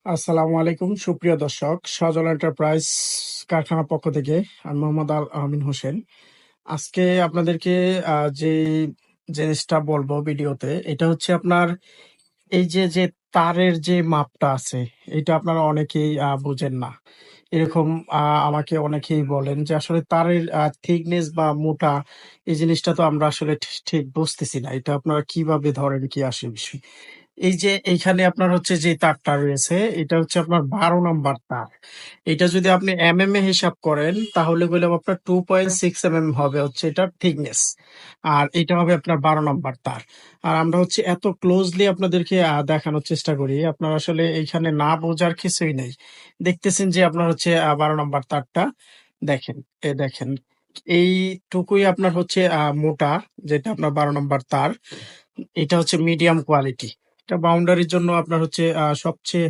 আসসালামু আলাইকুম সুপ্রিয় দর্শক, সজল এন্টারপ্রাইজ কারখানার পক্ষ থেকে আমি মোহাম্মদ আল আমিন হোসেন। আজকে আপনাদেরকে যে জিনিসটা বলবো ভিডিওতে, এটা হচ্ছে আপনার এই যে তারের যে মাপটা আছে, এটা আপনারা অনেকেই বুঝেন না। এরকম আমাকে অনেকেই বলেন যে আসলে তারের থিকনেস বা মোটা এই জিনিসটা তো আমরা আসলে ঠিক বুঝতেছি না। এটা আপনারা কিভাবে ধরেন, কি আসে বিষয়? এই যে এইখানে আপনার হচ্ছে যে তারটা রয়েছে, এটা হচ্ছে আপনার ১২ নাম্বার তার। এটা যদি আপনি এমএম এ হিসাব করেন তাহলে বললাম আপনার 2.6 হবে হচ্ছে এটার থিকনেস। আর এটা হবে আপনার ১২ নাম্বার তার। আর আমরা হচ্ছে এত ক্লোজলি আপনাদেরকে দেখানোর চেষ্টা করি। আপনার আসলে এইখানে না বোঝার কিছুই নেই। দেখতেছেন যে আপনার হচ্ছে ১২ নাম্বার তারটা দেখেন, দেখেন। এইটুকুই আপনার হচ্ছে মোটা, যেটা আপনার ১২ নাম্বার তার। এটা হচ্ছে মিডিয়াম কোয়ালিটি। এটা বাউন্ডারির জন্য আপনার হচ্ছে সবচেয়ে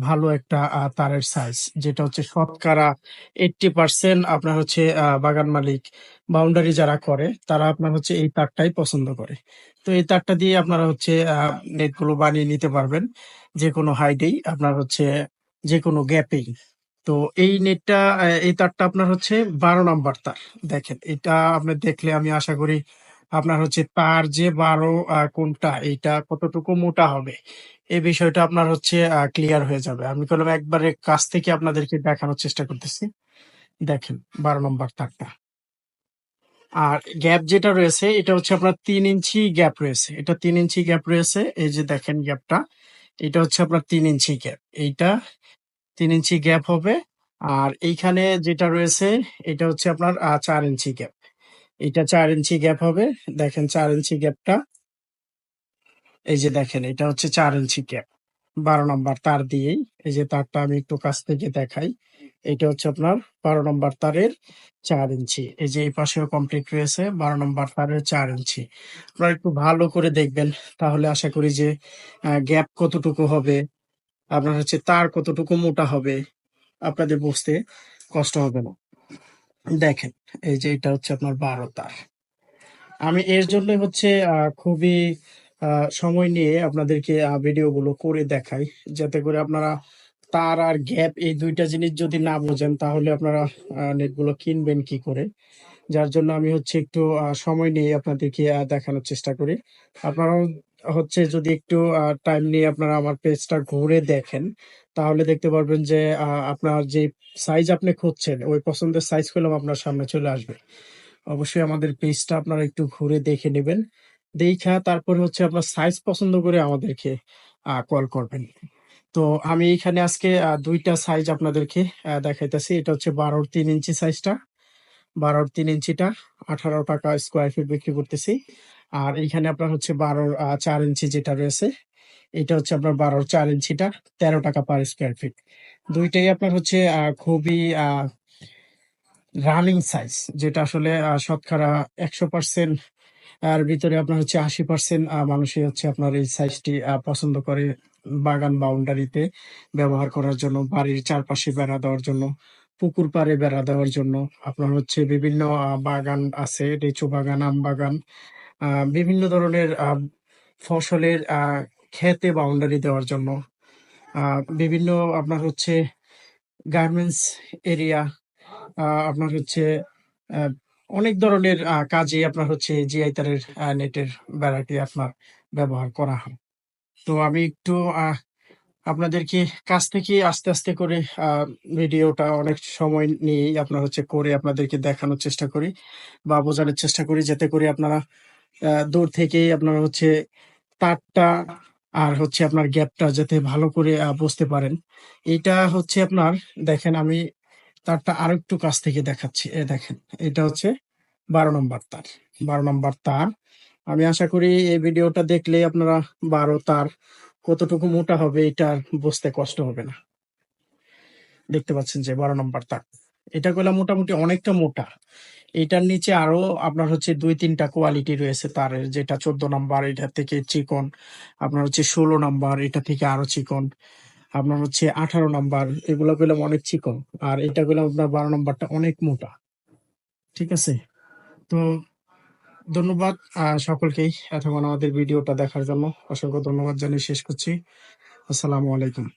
ভালো একটা তারের সাইজ, যেটা হচ্ছে শতকরা 80% আপনার হচ্ছে বাগান মালিক বাউন্ডারি যারা করে তারা আপনার হচ্ছে এই তারটাই পছন্দ করে। তো এই তারটা দিয়ে আপনারা হচ্ছে নেটগুলো বানিয়ে নিতে পারবেন যেকোনো হাইটেই, আপনার হচ্ছে যেকোনো গ্যাপেই। তো এই নেটটা এই তারটা আপনার হচ্ছে ১২ নাম্বার তার। দেখেন, এটা আপনি দেখলে আমি আশা করি আপনার হচ্ছে তার যে ১২ কোনটা, এইটা কতটুকু মোটা হবে, এই বিষয়টা আপনার হচ্ছে ক্লিয়ার হয়ে যাবে। আমি বললাম একবারে কাছ থেকে আপনাদেরকে দেখানোর চেষ্টা করতেছি। দেখেন ১২ নম্বর তারটা। আর গ্যাপ যেটা রয়েছে এটা হচ্ছে আপনার ৩ ইঞ্চি গ্যাপ রয়েছে। এটা ৩ ইঞ্চি গ্যাপ রয়েছে। এই যে দেখেন গ্যাপটা। এটা হচ্ছে আপনার ৩ ইঞ্চি গ্যাপ। এইটা ৩ ইঞ্চি গ্যাপ হবে। আর এইখানে যেটা রয়েছে এটা হচ্ছে আপনার ৪ ইঞ্চি গ্যাপ। এটা ৪ ইঞ্চি গ্যাপ হবে। দেখেন ৪ ইঞ্চি গ্যাপটা। এই যে দেখেন এটা হচ্ছে ৪ ইঞ্চি গ্যাপ। ১২ নাম্বার তার দিয়েই, এই যে তারটা আমি একটু কাছ থেকে দেখাই। এটা হচ্ছে আপনার ১২ নাম্বার তারের ৪ ইঞ্চি। এই যে এই পাশেও কমপ্লিট রয়েছে ১২ নাম্বার তারের ৪ ইঞ্চি। আপনারা একটু ভালো করে দেখবেন, তাহলে আশা করি যে গ্যাপ কতটুকু হবে, আপনার হচ্ছে তার কতটুকু মোটা হবে, আপনাদের বুঝতে কষ্ট হবে না। দেখেন, এই যে এটা হচ্ছে আপনার ১২ তার। আমি এর জন্য হচ্ছে খুবই সময় নিয়ে আপনাদেরকে ভিডিওগুলো করে দেখাই। যাতে করে আপনারা তার আর গ্যাপ এই ২ টা জিনিস যদি না বোঝেন তাহলে আপনারা নেটগুলো কিনবেন কি করে? যার জন্য আমি হচ্ছে একটু সময় নিয়ে আপনাদেরকে দেখানোর চেষ্টা করি। আপনারাও হচ্ছে যদি একটু টাইম নিয়ে আপনারা আমার পেজটা ঘুরে দেখেন, তাহলে দেখতে পারবেন যে আপনার যে সাইজ আপনি খুঁজছেন, ওই পছন্দের সাইজ পেলাম আপনার সামনে চলে আসবে। অবশ্যই আমাদের পেজটা আপনারা একটু ঘুরে দেখে নেবেন। দেইখা তারপরে হচ্ছে আপনার সাইজ পছন্দ করে আমাদেরকে কল করবেন। তো আমি এখানে আজকে ২ টা সাইজ আপনাদেরকে দেখাইতেছি। এটা হচ্ছে ১২ র ৩ ইঞ্চি সাইজটা। ১২ র ৩ ইঞ্চিটা ৳১৮ স্কয়ার ফিট বিক্রি করতেছি। আর এইখানে আপনার হচ্ছে ১২ র ৪ ইঞ্চি যেটা রয়েছে, এটা হচ্ছে আপনার ১২ র ৪ ইঞ্চিটা ৳১৩ পার স্কয়ার ফিট। ২ টাই আপনার হচ্ছে খুবই রানিং সাইজ, যেটা আসলে শতকরা ১০০% আর ভিতরে আপনার হচ্ছে ৮০% মানুষই হচ্ছে আপনার এই সাইজটি পছন্দ করে বাগান বাউন্ডারিতে ব্যবহার করার জন্য, বাড়ির চারপাশে বেড়া দেওয়ার জন্য, পুকুর পাড়ে বেড়া দেওয়ার জন্য। আপনার হচ্ছে বিভিন্ন বাগান আছে, লিচু বাগান, আম বাগান, বিভিন্ন ধরনের ফসলের ক্ষেতে বাউন্ডারি দেওয়ার জন্য, বিভিন্ন আপনার হচ্ছে গার্মেন্টস এরিয়া, আপনার হচ্ছে আ অনেক ধরনের কাজে আপনার হচ্ছে জিআই তারের নেটের ভ্যারাইটি আপনার ব্যবহার করা হয়। তো আমি একটু আপনাদেরকে কাছ থেকে আস্তে করে আ ভিডিওটা অনেক সময় নিয়েই আপনার হচ্ছে করে আপনাদেরকে দেখানোর চেষ্টা করি বা বোঝানোর চেষ্টা করি, যাতে করে আপনারা দূর থেকেই আপনারা হচ্ছে তারটা আর হচ্ছে আপনার গ্যাপটা যাতে ভালো করে বুঝতে পারেন। এইটা হচ্ছে আপনার, দেখেন আমি তারটা আরেকটু কাছ থেকে দেখাচ্ছি। দেখেন, এটা হচ্ছে ১২ নম্বর তার। ১২ নম্বর তার। আমি আশা করি এই ভিডিওটা দেখলে আপনারা ১২ তার কতটুকু মোটা হবে এটা আর বুঝতে কষ্ট হবে না। দেখতে পাচ্ছেন যে ১২ নম্বর তার। এটা কইলা মোটামুটি অনেকটা মোটা। এটার নিচে আরো আপনার হচ্ছে ২-৩ টা কোয়ালিটি রয়েছে তারের, যেটা ১৪ নাম্বার, এটা থেকে চিকন। আপনার হচ্ছে ১৬ নাম্বার, এটা থেকে আরো চিকন। আপনার হচ্ছে ১৮ নাম্বার, এগুলা কইলাম অনেক চিকন। আর এটা কইলাম আপনার ১২ নাম্বারটা অনেক মোটা। ঠিক আছে? তো ধন্যবাদ সকলকেই এতক্ষণ আমাদের ভিডিওটা দেখার জন্য। অসংখ্য ধন্যবাদ জানিয়ে শেষ করছি। আসসালামু আলাইকুম।